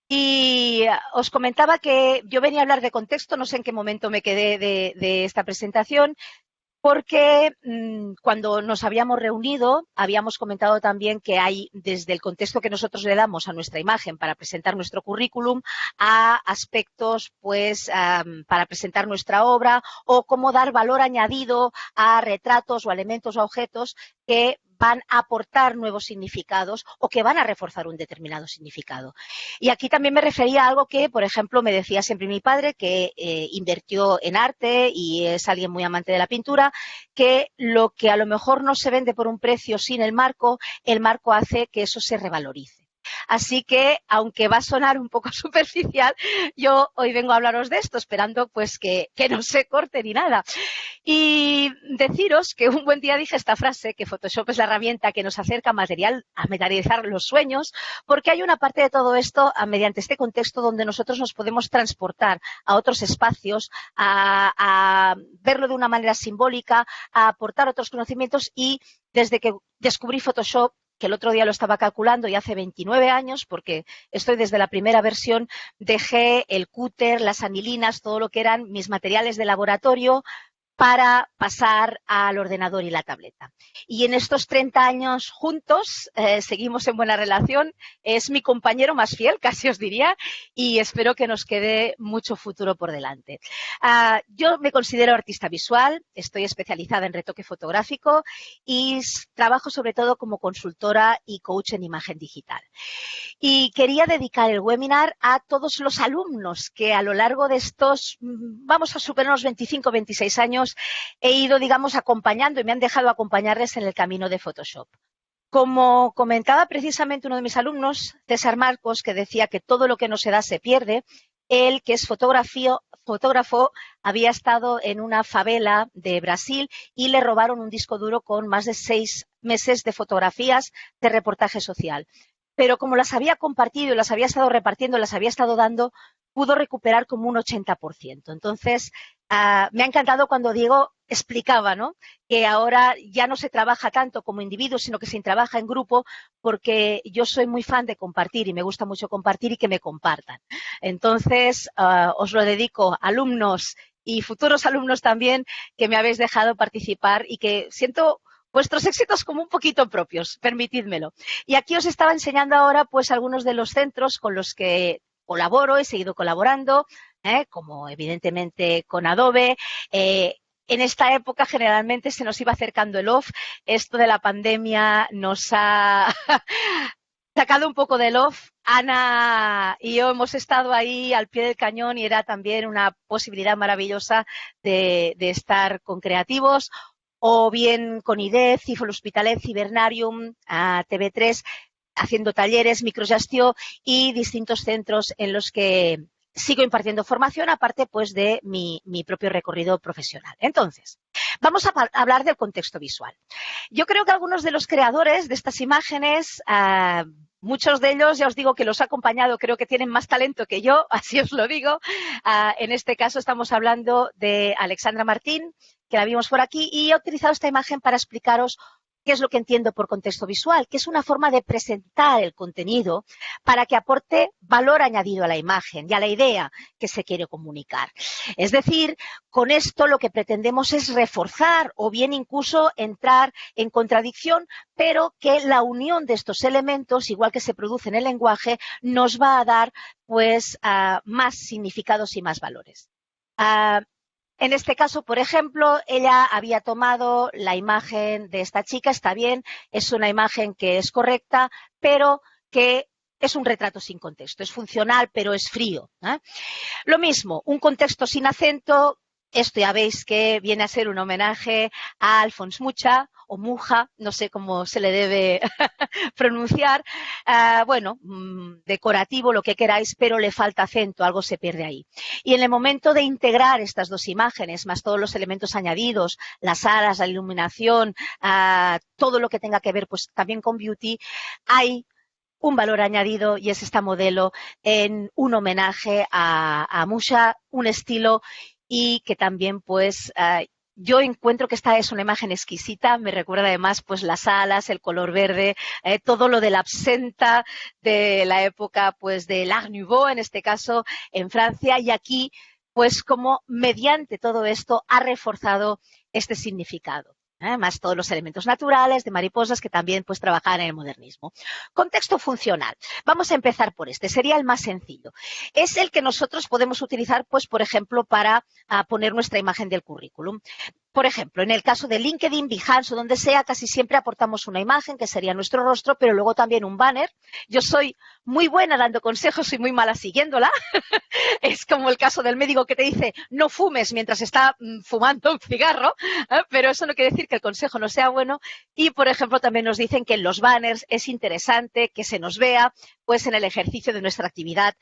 Y os comentaba que yo venía a hablar de contexto, no sé en qué momento me quedé de esta presentación, porque cuando nos habíamos reunido habíamos comentado también que hay desde el contexto que nosotros le damos a nuestra imagen para presentar nuestro currículum a aspectos pues para presentar nuestra obra o cómo dar valor añadido a retratos o elementos o objetos que van a aportar nuevos significados o que van a reforzar un determinado significado. Y aquí también me refería a algo que, por ejemplo, me decía siempre mi padre, que invirtió en arte y es alguien muy amante de la pintura, que lo que a lo mejor no se vende por un precio sin el marco hace que eso se revalorice. Así que, aunque va a sonar un poco superficial, yo hoy vengo a hablaros de esto, esperando pues que no se corte ni nada. Y deciros que un buen día dije esta frase, que Photoshop es la herramienta que nos acerca a materializar los sueños, porque hay una parte de todo esto, mediante este contexto, donde nosotros nos podemos transportar a otros espacios, a verlo de una manera simbólica, a aportar otros conocimientos y desde que descubrí Photoshop, que el otro día lo estaba calculando y hace 29 años, porque estoy desde la primera versión, dejé el cúter, las anilinas, todo lo que eran mis materiales de laboratorio, para pasar al ordenador y la tableta. Y en estos 30 años juntos seguimos en buena relación. Es mi compañero más fiel, casi os diría, y espero que nos quede mucho futuro por delante. Yo me considero artista visual, estoy especializada en retoque fotográfico y trabajo sobre todo como consultora y coach en imagen digital. Y quería dedicar el webinar a todos los alumnos que a lo largo de estos, vamos a superar unos 25, 26 años, he ido, digamos, acompañando y me han dejado acompañarles en el camino de Photoshop. Como comentaba precisamente uno de mis alumnos, César Marcos, que decía que todo lo que no se da se pierde, él, que es fotógrafo, había estado en una favela de Brasil y le robaron un disco duro con más de 6 meses de fotografías de reportaje social. Pero como las había compartido, las había estado repartiendo, las había estado dando, pudo recuperar como un 80%. Entonces, me ha encantado cuando Diego explicaba, ¿no?, que ahora ya no se trabaja tanto como individuo, sino que se trabaja en grupo, porque yo soy muy fan de compartir y me gusta mucho compartir y que me compartan. Entonces, os lo dedico, alumnos y futuros alumnos también, que me habéis dejado participar y que siento vuestros éxitos como un poquito propios, permitidmelo. Y aquí os estaba enseñando ahora pues algunos de los centros con los que colaboro, he seguido colaborando, como evidentemente con Adobe. En esta época generalmente se nos iba acercando el off. Esto de la pandemia nos ha sacado un poco del off. Ana y yo hemos estado ahí al pie del cañón y era también una posibilidad maravillosa de estar con creativos, o bien con IDEF, Cifol Hospitalet, Cibernarium, TV3, haciendo talleres, microgestió y distintos centros en los que sigo impartiendo formación, aparte pues de mi propio recorrido profesional. Entonces, vamos a hablar del contexto visual. Yo creo que algunos de los creadores de estas imágenes, muchos de ellos, ya os digo que los he acompañado, creo que tienen más talento que yo, así os lo digo. En este caso estamos hablando de Alexandra Martín, que la vimos por aquí, y he utilizado esta imagen para explicaros qué es lo que entiendo por contexto visual, que es una forma de presentar el contenido para que aporte valor añadido a la imagen y a la idea que se quiere comunicar. Es decir, con esto lo que pretendemos es reforzar o bien incluso entrar en contradicción, pero que la unión de estos elementos, igual que se produce en el lenguaje, nos va a dar pues más significados y más valores. En este caso, por ejemplo, ella había tomado la imagen de esta chica, está bien, es una imagen que es correcta, pero que es un retrato sin contexto, es funcional, pero es frío. Lo mismo, un contexto sin acento, esto ya veis que viene a ser un homenaje a Alfons Mucha, o Muja, no sé cómo se le debe pronunciar, bueno, decorativo, lo que queráis, pero le falta acento, algo se pierde ahí. Y en el momento de integrar estas dos imágenes, más todos los elementos añadidos, las alas, la iluminación, todo lo que tenga que ver pues también con beauty, hay un valor añadido y es esta modelo en un homenaje a Musha, un estilo y que también pues yo encuentro que esta es una imagen exquisita, me recuerda además pues las alas, el color verde, todo lo de la absenta de la época pues del Art Nouveau, en este caso en Francia, y aquí pues como mediante todo esto ha reforzado este significado. Más todos los elementos naturales de mariposas que también pues trabajan en el modernismo. Contexto funcional. Vamos a empezar por este, sería el más sencillo. Es el que nosotros podemos utilizar, pues por ejemplo, para poner nuestra imagen del currículum. Por ejemplo, en el caso de LinkedIn, Behance o donde sea, casi siempre aportamos una imagen que sería nuestro rostro, pero luego también un banner. Yo soy muy buena dando consejos y muy mala siguiéndola. Es como el caso del médico que te dice no fumes mientras está fumando un cigarro, pero eso no quiere decir que el consejo no sea bueno. Y, por ejemplo, también nos dicen que en los banners es interesante que se nos vea pues en el ejercicio de nuestra actividad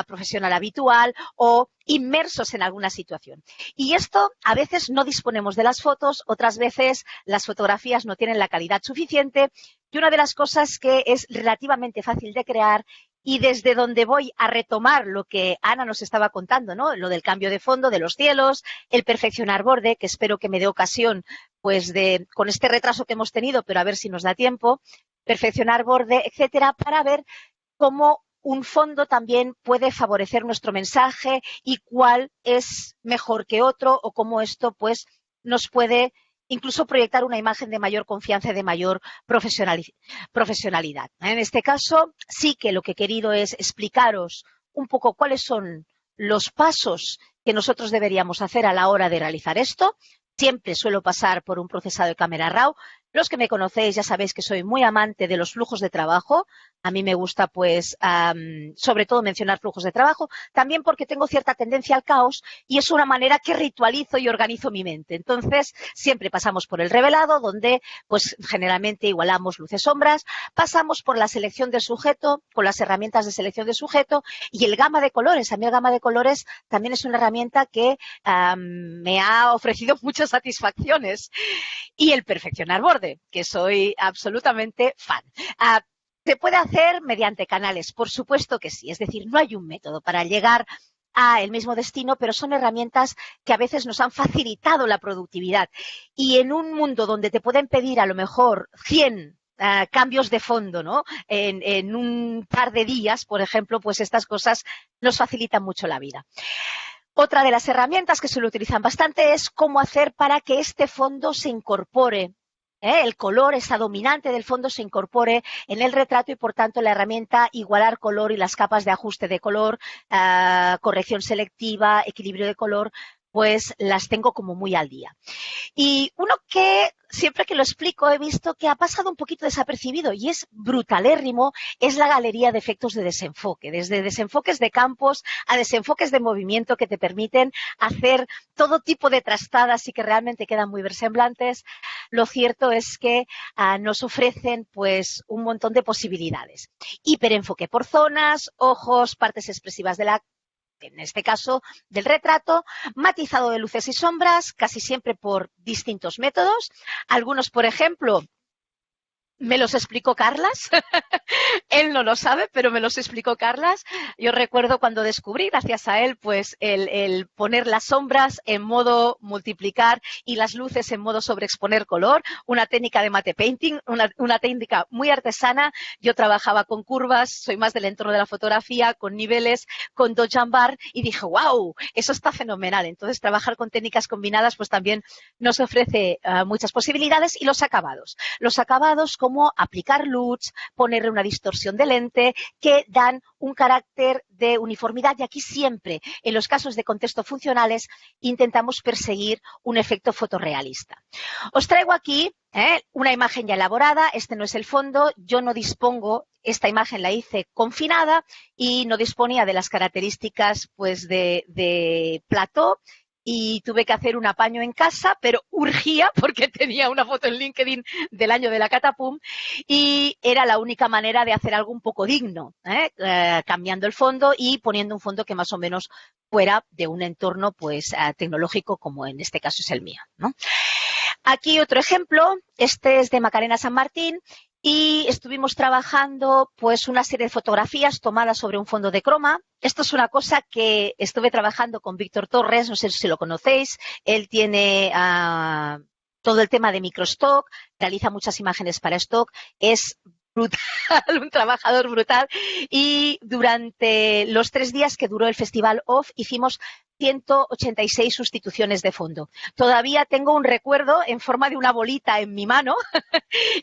profesional habitual o inmersos en alguna situación. Y esto a veces no disponemos de las fotos, otras veces las fotografías no tienen la calidad suficiente y una de las cosas que es relativamente fácil de crear y desde donde voy a retomar lo que Ana nos estaba contando, ¿no? Lo del cambio de fondo, de los cielos, el perfeccionar borde, que espero que me dé ocasión, pues de, con este retraso que hemos tenido, pero a ver si nos da tiempo, perfeccionar borde, etcétera, para ver cómo un fondo también puede favorecer nuestro mensaje y cuál es mejor que otro o cómo esto pues nos puede incluso proyectar una imagen de mayor confianza y de mayor profesionalidad. En este caso, sí que lo que he querido es explicaros un poco cuáles son los pasos que nosotros deberíamos hacer a la hora de realizar esto. Siempre suelo pasar por un procesado de Camera Raw. Los que me conocéis ya sabéis que soy muy amante de los flujos de trabajo. A mí me gusta, pues, sobre todo mencionar flujos de trabajo, también porque tengo cierta tendencia al caos y es una manera que ritualizo y organizo mi mente. Entonces, siempre pasamos por el revelado, donde, pues, generalmente igualamos luces-sombras, pasamos por la selección del sujeto, con las herramientas de selección de sujeto y el gama de colores. A mí el gama de colores también es una herramienta que me ha ofrecido muchas satisfacciones. Y el perfeccionar borde, que soy absolutamente fan. ¿Se puede hacer mediante canales? Por supuesto que sí. Es decir, no hay un método para llegar al mismo destino, pero son herramientas que a veces nos han facilitado la productividad. Y en un mundo donde te pueden pedir a lo mejor 100 cambios de fondo, ¿no? En un par de días, por ejemplo, pues estas cosas nos facilitan mucho la vida. Otra de las herramientas que se lo utilizan bastante es cómo hacer para que este fondo se incorpore. El color, esa dominante del fondo, se incorpore en el retrato y, por tanto, la herramienta igualar color y las capas de ajuste de color, corrección selectiva, equilibrio de color, pues las tengo como muy al día. Y uno que siempre que lo explico he visto que ha pasado un poquito desapercibido y es brutalérrimo, es la galería de efectos de desenfoque, desde desenfoques de campos a desenfoques de movimiento que te permiten hacer todo tipo de trastadas y que realmente quedan muy versemblantes. Lo cierto es que nos ofrecen pues un montón de posibilidades. Hiperenfoque por zonas, ojos, partes expresivas de la en este caso del retrato, matizado de luces y sombras, casi siempre por distintos métodos. Algunos, por ejemplo, me los explicó Carlas. Él no lo sabe, pero me los explicó Carlas. Yo recuerdo cuando descubrí, gracias a él, pues el poner las sombras en modo multiplicar y las luces en modo sobreexponer color, una técnica de matte painting, una técnica muy artesana. Yo trabajaba con curvas, soy más del entorno de la fotografía, con niveles, con Dodge Bar y dije, wow, eso está fenomenal. Entonces, trabajar con técnicas combinadas pues también nos ofrece muchas posibilidades y los acabados. Los acabados como aplicar LUTs, ponerle una distorsión de lente, que dan un carácter de uniformidad y aquí siempre, en los casos de contextos funcionales, intentamos perseguir un efecto fotorrealista. Os traigo aquí una imagen ya elaborada, este no es el fondo, yo no dispongo, esta imagen la hice confinada y no disponía de las características pues de plató, y tuve que hacer un apaño en casa, pero urgía porque tenía una foto en LinkedIn del año de la Catapum y era la única manera de hacer algo un poco digno, cambiando el fondo y poniendo un fondo que más o menos fuera de un entorno pues tecnológico como en este caso es el mío, ¿no? Aquí otro ejemplo, este es de Macarena San Martín y estuvimos trabajando pues una serie de fotografías tomadas sobre un fondo de croma. Esto es una cosa que estuve trabajando con Víctor Torres, no sé si lo conocéis. Él tiene todo el tema de microstock, realiza muchas imágenes para stock, es brutal, un trabajador brutal. Y durante los 3 días que duró el Festival OFF hicimos 186 sustituciones de fondo. Todavía tengo un recuerdo en forma de una bolita en mi mano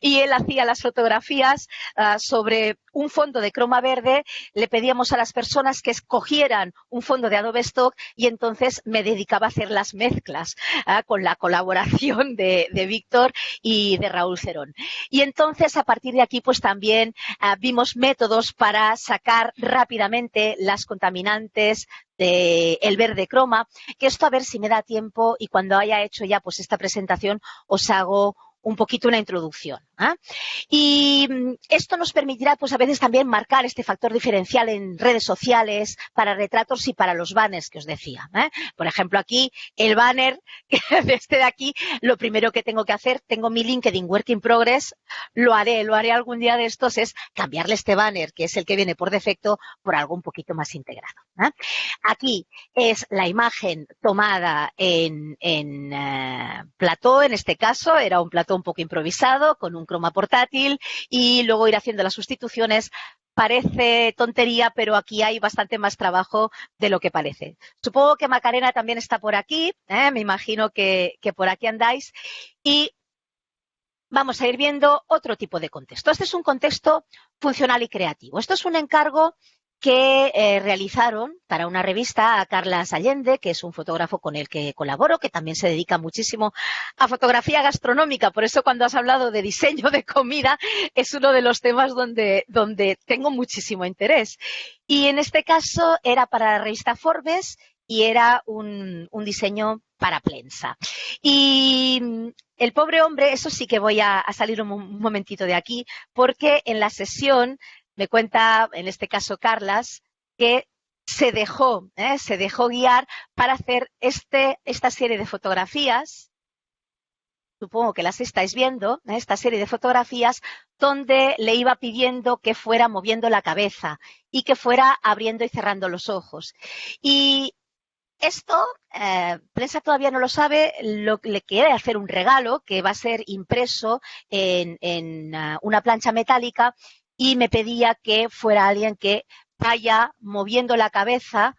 y él hacía las fotografías sobre un fondo de croma verde. Le pedíamos a las personas que escogieran un fondo de Adobe Stock y entonces me dedicaba a hacer las mezclas con la colaboración de Víctor y de Raúl Cerón. Y entonces a partir de aquí pues también vimos métodos para sacar rápidamente las contaminantes del verde croma, que esto a ver si me da tiempo y cuando haya hecho ya pues esta presentación os hago un poquito una introducción. Y esto nos permitirá pues a veces también marcar este factor diferencial en redes sociales para retratos y para los banners que os decía. Por ejemplo, aquí el banner de este de aquí, lo primero que tengo que hacer, tengo mi LinkedIn Work in Progress, lo haré algún día de estos, es cambiarle este banner, que es el que viene por defecto, por algo un poquito más integrado. Aquí es la imagen tomada en plató, en este caso, era un plató un poco improvisado, con un croma portátil y luego ir haciendo las sustituciones. Parece tontería, pero aquí hay bastante más trabajo de lo que parece. Supongo que Macarena también está por aquí, me imagino que por aquí andáis. Y vamos a ir viendo otro tipo de contexto. Este es un contexto funcional y creativo. Esto es un encargo que realizaron para una revista a Carlas Allende, que es un fotógrafo con el que colaboro, que también se dedica muchísimo a fotografía gastronómica. Por eso cuando has hablado de diseño de comida es uno de los temas donde tengo muchísimo interés. Y en este caso era para la revista Forbes y era un diseño para prensa. Y el pobre hombre, eso sí que voy a salir un momentito de aquí, porque en la sesión me cuenta, en este caso Carlas, que se dejó guiar para hacer esta serie de fotografías. Supongo que las estáis viendo, esta serie de fotografías, donde le iba pidiendo que fuera moviendo la cabeza y que fuera abriendo y cerrando los ojos. Y esto, prensa todavía no lo sabe, le quiere hacer un regalo que va a ser impreso en una plancha metálica. Y me pedía que fuera alguien que vaya moviendo la cabeza.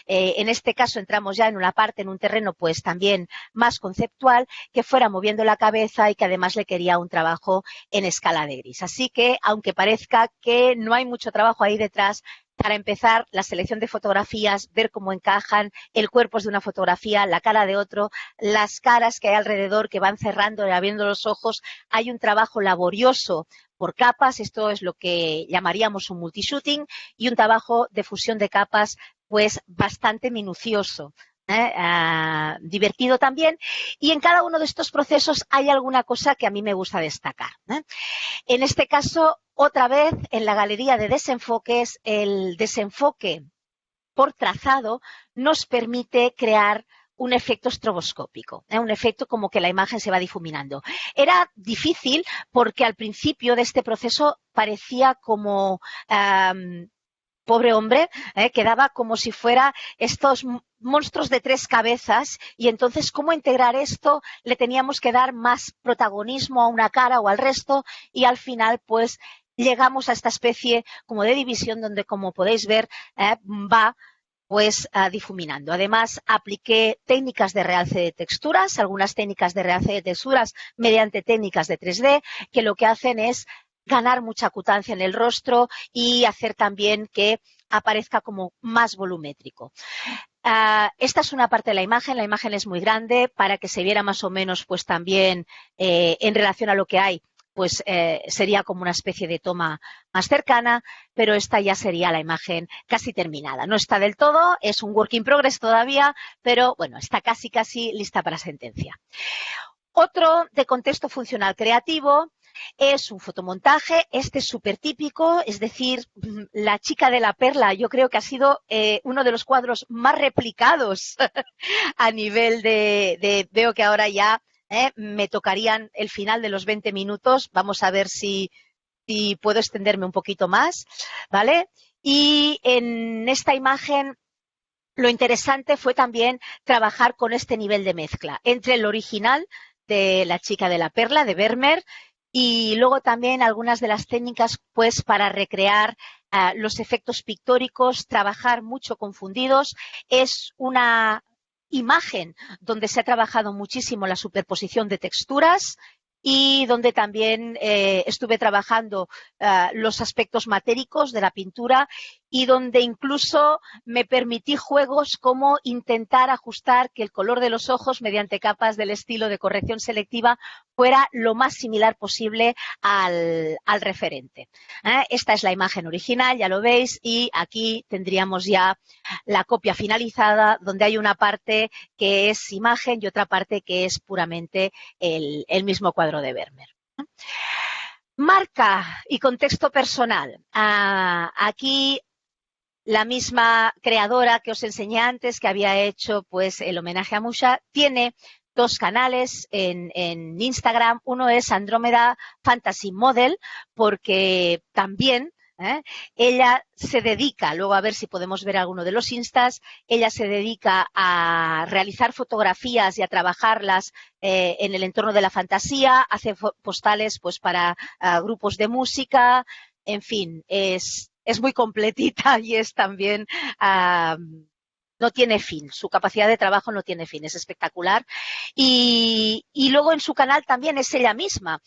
En este caso entramos ya en una parte, en un terreno pues también más conceptual, que fuera moviendo la cabeza y que además le quería un trabajo en escala de gris. Así que, aunque parezca que no hay mucho trabajo ahí detrás, para empezar, la selección de fotografías, ver cómo encajan, el cuerpo es de una fotografía, la cara de otro, las caras que hay alrededor que van cerrando y abriendo los ojos, hay un trabajo laborioso por capas, esto es lo que llamaríamos un multishooting, y un trabajo de fusión de capas pues bastante minucioso. Divertido también, y en cada uno de estos procesos hay alguna cosa que a mí me gusta destacar. En este caso, otra vez, en la galería de desenfoques, el desenfoque por trazado nos permite crear un efecto estroboscópico, un efecto como que la imagen se va difuminando. Era difícil porque al principio de este proceso parecía como pobre hombre, quedaba como si fuera estos monstruos de 3 cabezas, y entonces cómo integrar esto, le teníamos que dar más protagonismo a una cara o al resto, y al final pues llegamos a esta especie como de división donde, como podéis ver, va pues difuminando. Además, apliqué técnicas de realce de texturas, algunas técnicas de realce de texturas mediante técnicas de 3D, que lo que hacen es ganar mucha acutancia en el rostro y hacer también que aparezca como más volumétrico. Esta es una parte de la imagen es muy grande para que se viera más o menos pues también en relación a lo que hay, pues sería como una especie de toma más cercana, pero esta ya sería la imagen casi terminada. No está del todo, es un work in progress todavía, pero bueno, está casi lista para sentencia. Otro de contexto funcional creativo es un fotomontaje, este es súper típico, es decir, La chica de la perla, yo creo que ha sido uno de los cuadros más replicados a nivel veo que ahora ya me tocarían el final de los 20 minutos, vamos a ver si si puedo extenderme un poquito más, ¿vale? Y en esta imagen lo interesante fue también trabajar con este nivel de mezcla entre el original de La chica de la perla, de Vermeer, y luego también algunas de las técnicas pues para recrear los efectos pictóricos, trabajar mucho con fundidos. Es una imagen donde se ha trabajado muchísimo la superposición de texturas y donde también estuve trabajando los aspectos matéricos de la pintura y donde incluso me permití juegos como intentar ajustar que el color de los ojos mediante capas del estilo de corrección selectiva fuera lo más similar posible al referente. Esta es la imagen original, ya lo veis, y aquí tendríamos ya la copia finalizada donde hay una parte que es imagen y otra parte que es puramente el mismo cuadro de Vermeer. Marca y contexto personal. Aquí la misma creadora que os enseñé antes, que había hecho pues el homenaje a Musha, tiene dos canales en Instagram. Uno es Andrómeda Fantasy Model, porque también ella se dedica, luego a ver si podemos ver alguno de los instas, ella se dedica a realizar fotografías y a trabajarlas en el entorno de la fantasía, hace postales pues para grupos de música, en fin, es muy completita y es también no tiene fin, su capacidad de trabajo no tiene fin, es espectacular. Y luego en su canal también es ella misma.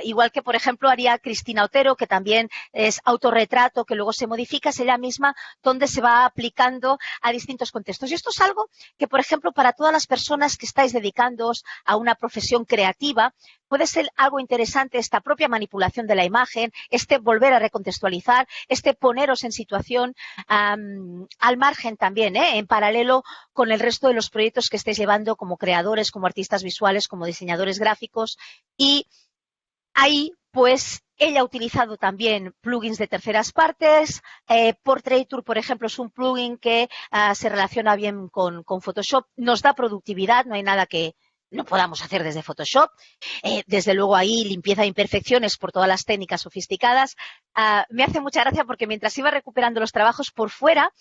Igual que, por ejemplo, haría Cristina Otero, que también es autorretrato, que luego se modifica, es ella misma, donde se va aplicando a distintos contextos. Y esto es algo que, por ejemplo, para todas las personas que estáis dedicándoos a una profesión creativa, puede ser algo interesante esta propia manipulación de la imagen, este volver a recontextualizar, este poneros en situación al margen también, en paralelo con el resto de los proyectos que estáis llevando como creadores, como artistas visuales, como diseñadores gráficos. Y ahí, pues, ella ha utilizado también plugins de terceras partes. Portraiture, por ejemplo, es un plugin que se relaciona bien con Photoshop. Nos da productividad, no hay nada que no podamos hacer desde Photoshop. Desde luego ahí limpieza de imperfecciones por todas las técnicas sofisticadas. Me hace mucha gracia porque mientras iba recuperando los trabajos por fuera,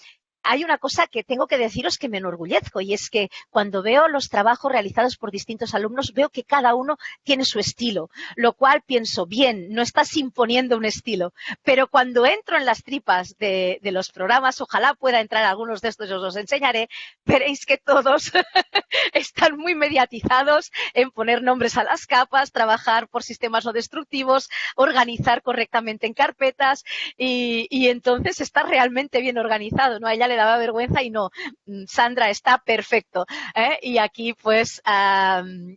hay una cosa que tengo que deciros que me enorgullezco, y es que cuando veo los trabajos realizados por distintos alumnos, veo que cada uno tiene su estilo, lo cual pienso, bien, no estás imponiendo un estilo, pero cuando entro en las tripas de los programas, ojalá pueda entrar algunos de estos, yo os los enseñaré, veréis que todos están muy mediatizados en poner nombres a las capas, trabajar por sistemas no destructivos, organizar correctamente en carpetas, y entonces está realmente bien organizado, ¿no? A ella le daba vergüenza y no, Sandra, está perfecto. Y aquí pues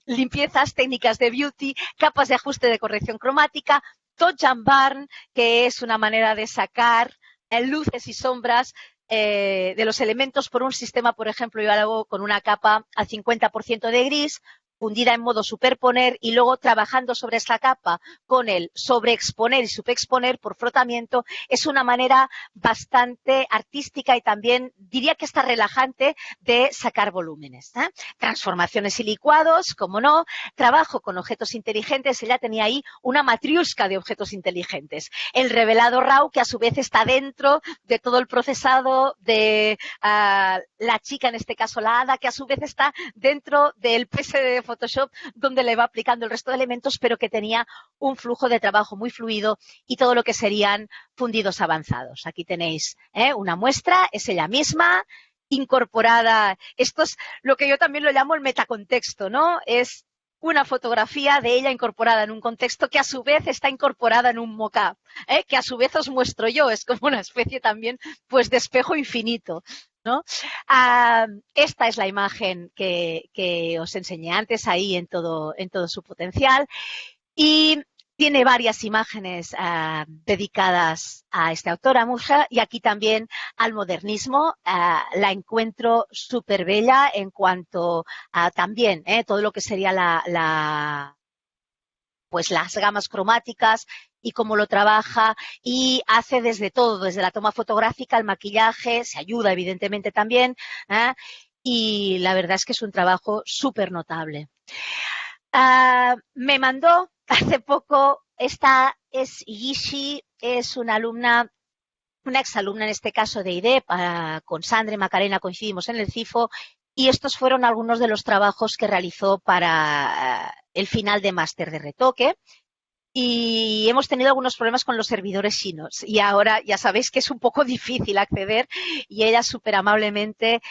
limpiezas, técnicas de beauty, capas de ajuste de corrección cromática, touch and burn, que es una manera de sacar luces y sombras de los elementos por un sistema, por ejemplo, yo hago con una capa al 50% de gris, fundida en modo superponer, y luego trabajando sobre esta capa con el sobreexponer y subexponer por frotamiento. Es una manera bastante artística y también diría que está relajante de sacar volúmenes. Transformaciones y licuados, como no, trabajo con objetos inteligentes. Ella tenía ahí una matriusca de objetos inteligentes. El revelado RAW, que a su vez está dentro de todo el procesado de la chica, en este caso la hada, que a su vez está dentro del PSD de Photoshop, donde le va aplicando el resto de elementos, pero que tenía un flujo de trabajo muy fluido y todo lo que serían fundidos avanzados. Aquí tenéis una muestra, es ella misma, incorporada. Esto es lo que yo también lo llamo el metacontexto, ¿no? Es una fotografía de ella incorporada en un contexto que a su vez está incorporada en un mock-up, que a su vez os muestro yo. Es como una especie también pues de espejo infinito, ¿no? Esta es la imagen que os enseñé antes ahí en todo su potencial, y tiene varias imágenes dedicadas a esta autora, Musha, y aquí también al modernismo. La encuentro súper bella en cuanto a también todo lo que sería pues las gamas cromáticas y cómo lo trabaja, y hace desde todo, desde la toma fotográfica, el maquillaje, se ayuda evidentemente también, y la verdad es que es un trabajo súper notable. Me mandó hace poco esta es Yishi, es una alumna, una exalumna en este caso de IDEP, con Sandra y Macarena coincidimos en el CIFO, y estos fueron algunos de los trabajos que realizó para el final de máster de retoque. Y hemos tenido algunos problemas con los servidores chinos y ahora ya sabéis que es un poco difícil acceder y ella súper amablemente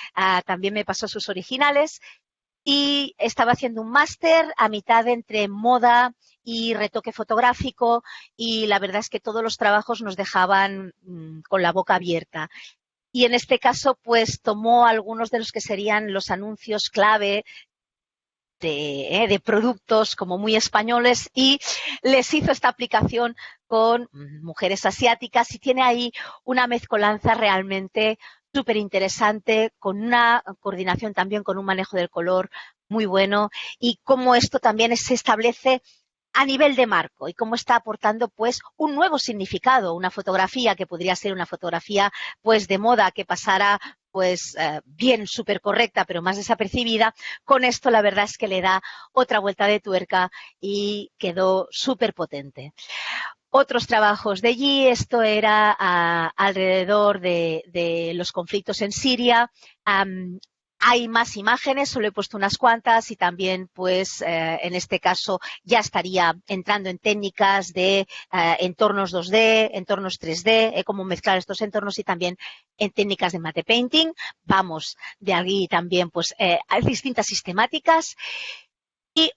también me pasó sus originales y estaba haciendo un máster a mitad entre moda y retoque fotográfico y la verdad es que todos los trabajos nos dejaban con la boca abierta. Y en este caso, pues tomó algunos de los que serían los anuncios clave de productos como muy españoles y les hizo esta aplicación con mujeres asiáticas y tiene ahí una mezcolanza realmente súper interesante, con una coordinación también con un manejo del color muy bueno y cómo esto también se establece a nivel de marco y cómo está aportando pues un nuevo significado, una fotografía que podría ser una fotografía pues de moda que pasara pues bien súper correcta pero más desapercibida, con esto la verdad es que le da otra vuelta de tuerca y quedó súper potente. Otros trabajos de allí, esto era alrededor de los conflictos en Siria. Hay más imágenes, solo he puesto unas cuantas y también, pues, en este caso ya estaría entrando en técnicas de entornos 2D, entornos 3D, cómo mezclar estos entornos y también en técnicas de matte painting. Vamos, de allí también, pues, hay distintas sistemáticas. Y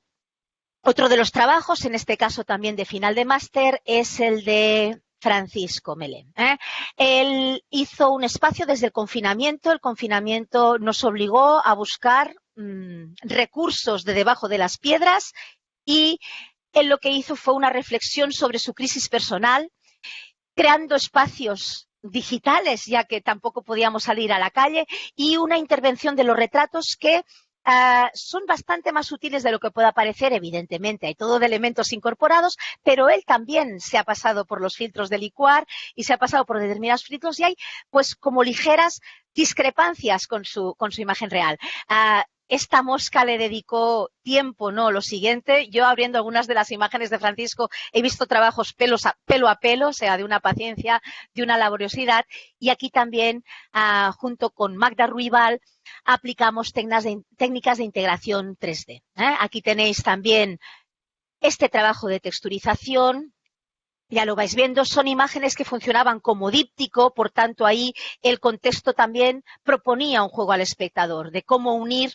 otro de los trabajos, en este caso también de final de máster, es el de Francisco Melén. Él hizo un espacio desde el confinamiento nos obligó a buscar recursos de debajo de las piedras y él lo que hizo fue una reflexión sobre su crisis personal, creando espacios digitales, ya que tampoco podíamos salir a la calle, y una intervención de los retratos que son bastante más útiles de lo que pueda parecer, evidentemente. Hay todo de elementos incorporados, pero él también se ha pasado por los filtros de licuar y se ha pasado por determinados filtros y hay pues como ligeras discrepancias con su imagen real. Esta mosca le dedicó tiempo, ¿no? Lo siguiente, yo abriendo algunas de las imágenes de Francisco he visto trabajos pelo a pelo, o sea, de una paciencia, de una laboriosidad. Y aquí también, junto con Magda Ruibal, aplicamos técnicas de integración 3D. Aquí tenéis también este trabajo de texturización. Ya lo vais viendo, son imágenes que funcionaban como díptico, por tanto ahí el contexto también proponía un juego al espectador de cómo unir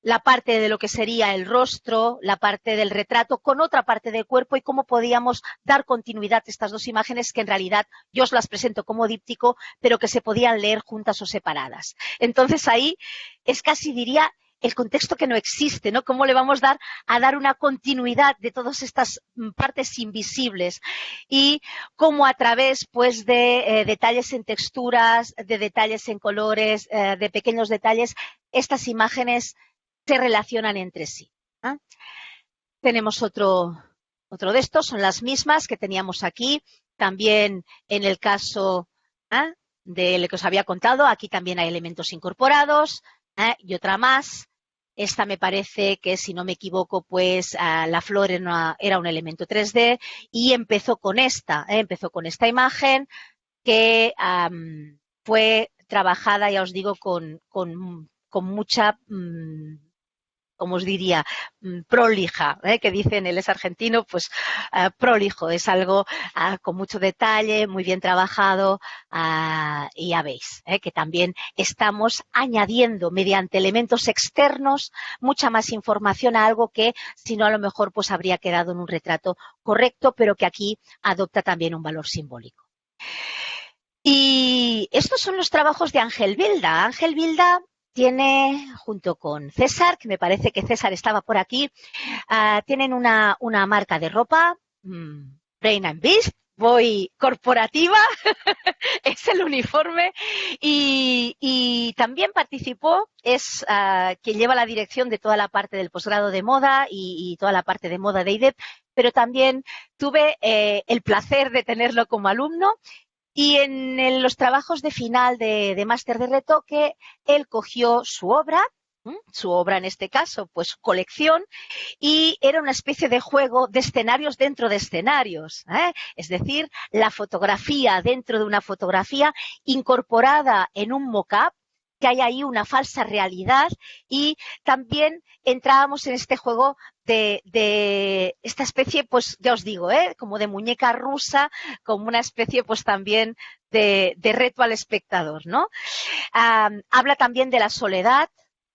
la parte de lo que sería el rostro, la parte del retrato con otra parte del cuerpo y cómo podíamos dar continuidad a estas dos imágenes que en realidad yo os las presento como díptico, pero que se podían leer juntas o separadas. Entonces ahí es casi diría el contexto que no existe, ¿no? ¿Cómo le vamos a dar una continuidad de todas estas partes invisibles? Y cómo a través, pues, de detalles en texturas, de detalles en colores, de pequeños detalles, estas imágenes se relacionan entre sí. Tenemos otro de estos, son las mismas que teníamos aquí. También en el caso de lo que os había contado, aquí también hay elementos incorporados y otra más. Esta me parece que, si no me equivoco, pues la flor era un elemento 3D y empezó con esta imagen que fue trabajada, ya os digo, con mucha, como os diría, prolija, que dicen, él es argentino, pues prolijo, es algo con mucho detalle, muy bien trabajado, y ya veis que también estamos añadiendo mediante elementos externos mucha más información a algo que, si no, a lo mejor pues habría quedado en un retrato correcto, pero que aquí adopta también un valor simbólico. Y estos son los trabajos de Ángel Vilda. Ángel Vilda tiene, junto con César, que me parece que César estaba por aquí, tienen una marca de ropa, Brain and Beast, voy corporativa, es el uniforme, y también participó, es quien lleva la dirección de toda la parte del posgrado de moda y toda la parte de moda de IDEP, pero también tuve el placer de tenerlo como alumno. Y en los trabajos de final de máster de retoque, él cogió su obra su obra en este caso, pues colección, y era una especie de juego de escenarios dentro de escenarios, es decir, la fotografía dentro de una fotografía incorporada en un mock-up, que hay ahí una falsa realidad, y también entrábamos en este juego de esta especie, pues ya os digo, como de muñeca rusa, como una especie pues también de reto al espectador, ¿no? Habla también de la soledad,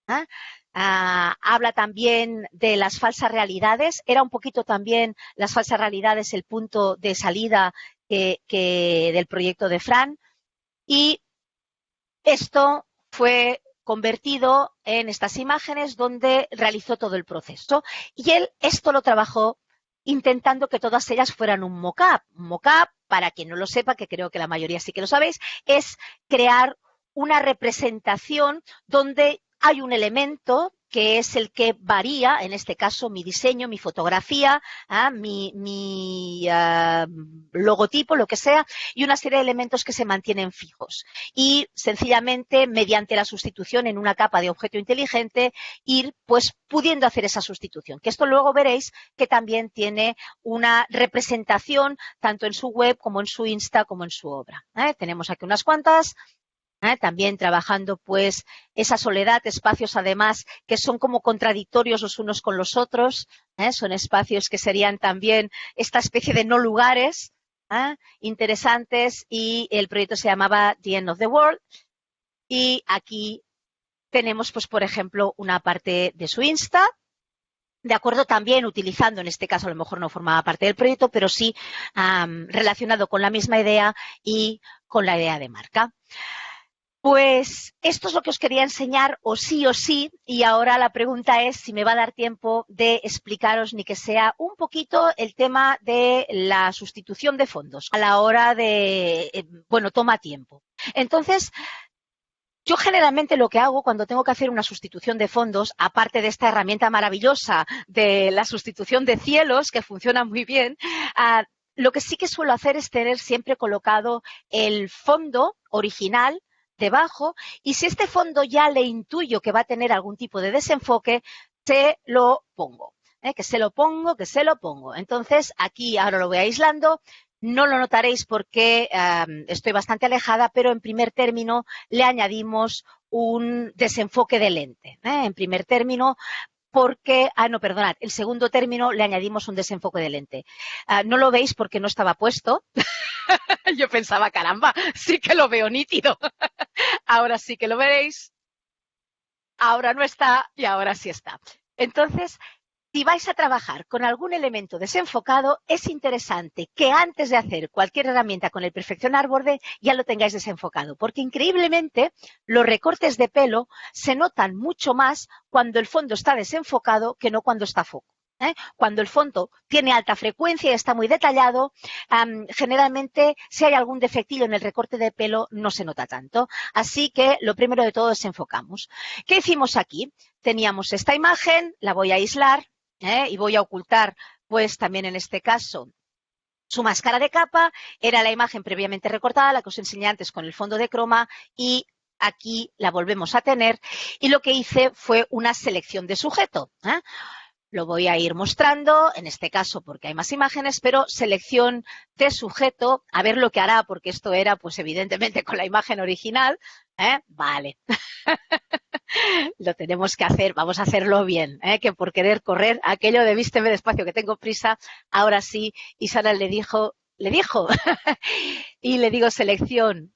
¿eh? Habla también de las falsas realidades. Era un poquito también las falsas realidades el punto de salida del proyecto de Fran. Y esto fue convertido en estas imágenes donde realizó todo el proceso. Y él esto lo trabajó intentando que todas ellas fueran un mock-up. Un mock-up, para quien no lo sepa, que creo que la mayoría sí que lo sabéis, es crear una representación donde hay un elemento que es el que varía, en este caso mi diseño, mi fotografía, mi logotipo, lo que sea, y una serie de elementos que se mantienen fijos. Y sencillamente, mediante la sustitución en una capa de objeto inteligente, ir pues pudiendo hacer esa sustitución. Que esto luego veréis que también tiene una representación tanto en su web como en su Insta como en su obra. Tenemos aquí unas cuantas. También trabajando pues esa soledad, espacios además que son como contradictorios los unos con los otros, son espacios que serían también esta especie de no lugares interesantes, y el proyecto se llamaba The End of the World, y aquí tenemos pues por ejemplo una parte de su Insta, de acuerdo, también utilizando, en este caso a lo mejor no formaba parte del proyecto, pero sí relacionado con la misma idea y con la idea de marca. Pues esto es lo que os quería enseñar o sí, y ahora la pregunta es si me va a dar tiempo de explicaros ni que sea un poquito el tema de la sustitución de fondos a la hora de, bueno, toma tiempo. Entonces, yo generalmente lo que hago cuando tengo que hacer una sustitución de fondos, aparte de esta herramienta maravillosa de la sustitución de cielos, que funciona muy bien, lo que sí que suelo hacer es tener siempre colocado el fondo original debajo, y si este fondo ya le intuyo que va a tener algún tipo de desenfoque, se lo pongo. Que se lo pongo. Entonces, aquí ahora lo voy aislando. No lo notaréis porque estoy bastante alejada, pero en primer término le añadimos un desenfoque de lente. En primer término, porque, no, perdonad, el segundo término le añadimos un desenfoque de lente. No lo veis porque no estaba puesto. Yo pensaba, caramba, sí que lo veo nítido. Ahora sí que lo veréis. Ahora no está y ahora sí está. Entonces, si vais a trabajar con algún elemento desenfocado, es interesante que antes de hacer cualquier herramienta con el perfeccionar borde ya lo tengáis desenfocado, porque increíblemente los recortes de pelo se notan mucho más cuando el fondo está desenfocado que no cuando está foco. Cuando el fondo tiene alta frecuencia y está muy detallado, generalmente si hay algún defectillo en el recorte de pelo no se nota tanto. Así que lo primero de todo desenfocamos. ¿Qué hicimos aquí? Teníamos esta imagen, la voy a aislar y voy a ocultar pues también en este caso su máscara de capa. Era la imagen previamente recortada, la que os enseñé antes con el fondo de croma, y aquí la volvemos a tener, y lo que hice fue una selección de sujeto. Lo voy a ir mostrando, en este caso porque hay más imágenes, pero selección de sujeto, a ver lo que hará, porque esto era pues evidentemente con la imagen original. Vale. Lo tenemos que hacer, vamos a hacerlo bien, que por querer correr, aquello de vísteme despacio que tengo prisa, ahora sí, y Sara le dijo, y le digo selección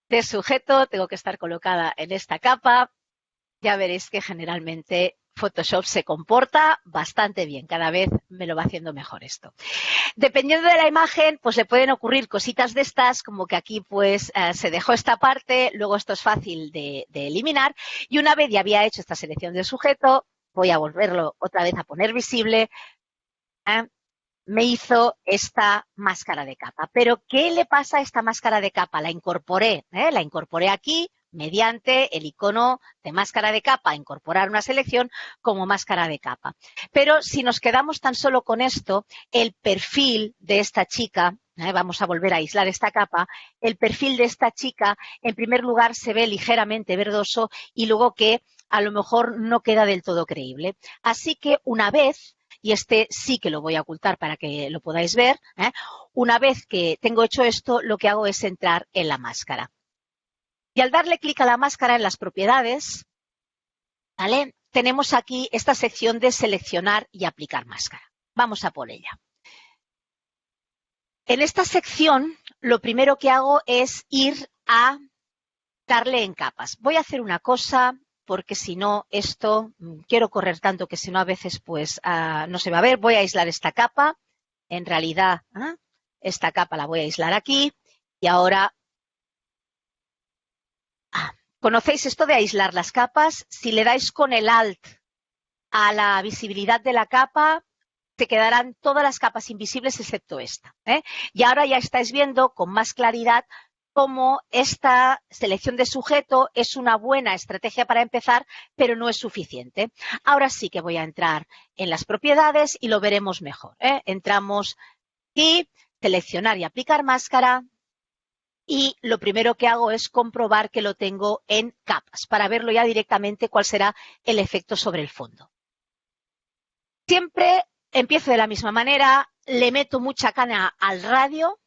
de sujeto, tengo que estar colocada en esta capa. Ya veréis que generalmente Photoshop se comporta bastante bien, cada vez me lo va haciendo mejor esto. Dependiendo de la imagen, pues le pueden ocurrir cositas de estas, como que aquí pues se dejó esta parte, luego esto es fácil de eliminar, y una vez ya había hecho esta selección del sujeto, voy a volverlo otra vez a poner visible, me hizo esta máscara de capa. Pero, ¿qué le pasa a esta máscara de capa? La incorporé aquí, mediante el icono de máscara de capa, incorporar una selección como máscara de capa. Pero si nos quedamos tan solo con esto, el perfil de esta chica, vamos a volver a aislar esta capa, el perfil de esta chica, en primer lugar, se ve ligeramente verdoso, y luego que a lo mejor no queda del todo creíble. Así que una vez, y este sí que lo voy a ocultar para que lo podáis ver, una vez que tengo hecho esto, lo que hago es entrar en la máscara. Y al darle clic a la máscara en las propiedades, ¿vale?, tenemos aquí esta sección de seleccionar y aplicar máscara. Vamos a por ella. En esta sección, lo primero que hago es ir a darle en capas. Voy a hacer una cosa, porque si no, esto, quiero correr tanto que si no a veces pues no se va a ver. Voy a aislar esta capa. En realidad, esta capa la voy a aislar aquí. Y ahora, ¿conocéis esto de aislar las capas? Si le dais con el Alt a la visibilidad de la capa, te quedarán todas las capas invisibles excepto esta. Y ahora ya estáis viendo con más claridad cómo esta selección de sujeto es una buena estrategia para empezar, pero no es suficiente. Ahora sí que voy a entrar en las propiedades y lo veremos mejor. Entramos aquí, seleccionar y aplicar máscara. Y lo primero que hago es comprobar que lo tengo en capas para verlo ya directamente cuál será el efecto sobre el fondo. Siempre empiezo de la misma manera, le meto mucha caña al radio.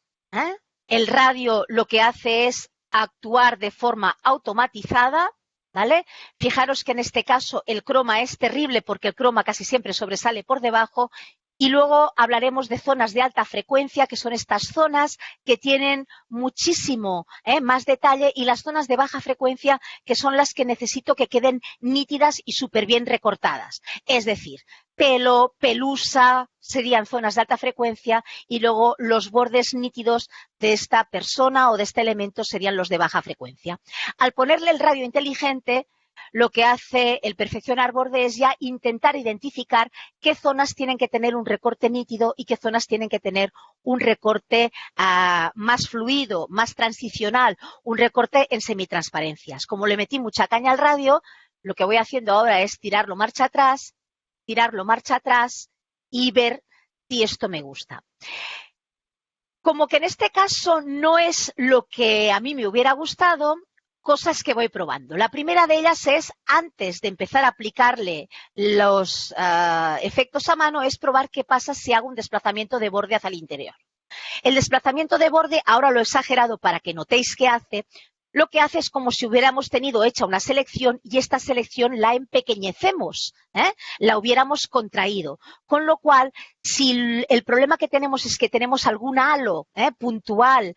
El radio lo que hace es actuar de forma automatizada, ¿vale? Fijaros que en este caso el croma es terrible porque el croma casi siempre sobresale por debajo. Y luego hablaremos de zonas de alta frecuencia, que son estas zonas que tienen muchísimo más detalle, y las zonas de baja frecuencia, que son las que necesito que queden nítidas y súper bien recortadas. Es decir, pelo, pelusa, serían zonas de alta frecuencia, y luego los bordes nítidos de esta persona o de este elemento serían los de baja frecuencia. Al ponerle el radio inteligente, lo que hace el perfeccionar borde es ya intentar identificar qué zonas tienen que tener un recorte nítido y qué zonas tienen que tener un recorte más fluido, más transicional, un recorte en semitransparencias. Como le metí mucha caña al radio, lo que voy haciendo ahora es tirarlo marcha atrás y ver si esto me gusta. Como que en este caso no es lo que a mí me hubiera gustado, cosas que voy probando. La primera de ellas es, antes de empezar a aplicarle los efectos a mano, es probar qué pasa si hago un desplazamiento de borde hacia el interior. El desplazamiento de borde, ahora lo he exagerado para que notéis qué hace. Lo que hace es como si hubiéramos tenido hecha una selección y esta selección la empequeñecemos, la hubiéramos contraído. Con lo cual, si el problema que tenemos es que tenemos algún halo puntual,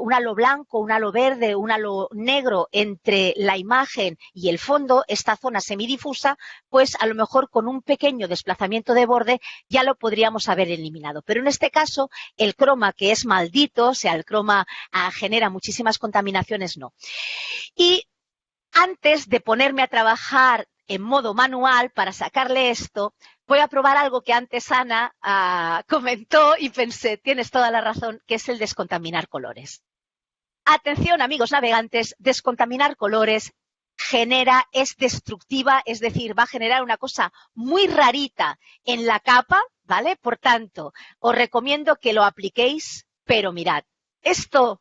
un halo blanco, un halo verde, un halo negro entre la imagen y el fondo, esta zona semidifusa, pues a lo mejor con un pequeño desplazamiento de borde ya lo podríamos haber eliminado. Pero en este caso, el croma, que es maldito, o sea, el croma genera muchísimas contaminaciones, no. Y antes de ponerme a trabajar en modo manual para sacarle esto, voy a probar algo que antes Ana comentó y pensé, tienes toda la razón, que es el descontaminar colores. Atención, amigos navegantes, descontaminar colores es destructiva, es decir, va a generar una cosa muy rarita en la capa, ¿vale? Por tanto, os recomiendo que lo apliquéis, pero mirad, esto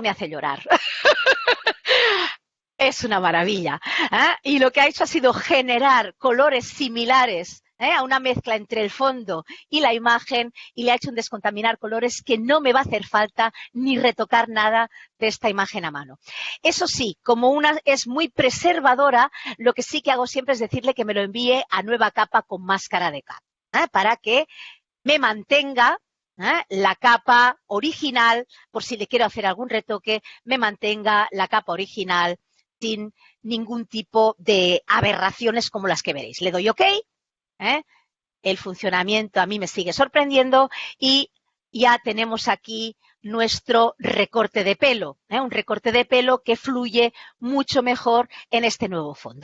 me hace llorar. Es una maravilla. Y lo que ha hecho ha sido generar colores similares a una mezcla entre el fondo y la imagen, y le ha hecho un descontaminar colores que no me va a hacer falta ni retocar nada de esta imagen a mano. Eso sí, como una es muy preservadora, lo que sí que hago siempre es decirle que me lo envíe a nueva capa con máscara de capa, para que me mantenga la capa original, por si le quiero hacer algún retoque, me mantenga la capa original sin ningún tipo de aberraciones como las que veréis. Le doy OK, el funcionamiento a mí me sigue sorprendiendo y ya tenemos aquí nuestro recorte de pelo, un recorte de pelo que fluye mucho mejor en este nuevo fondo.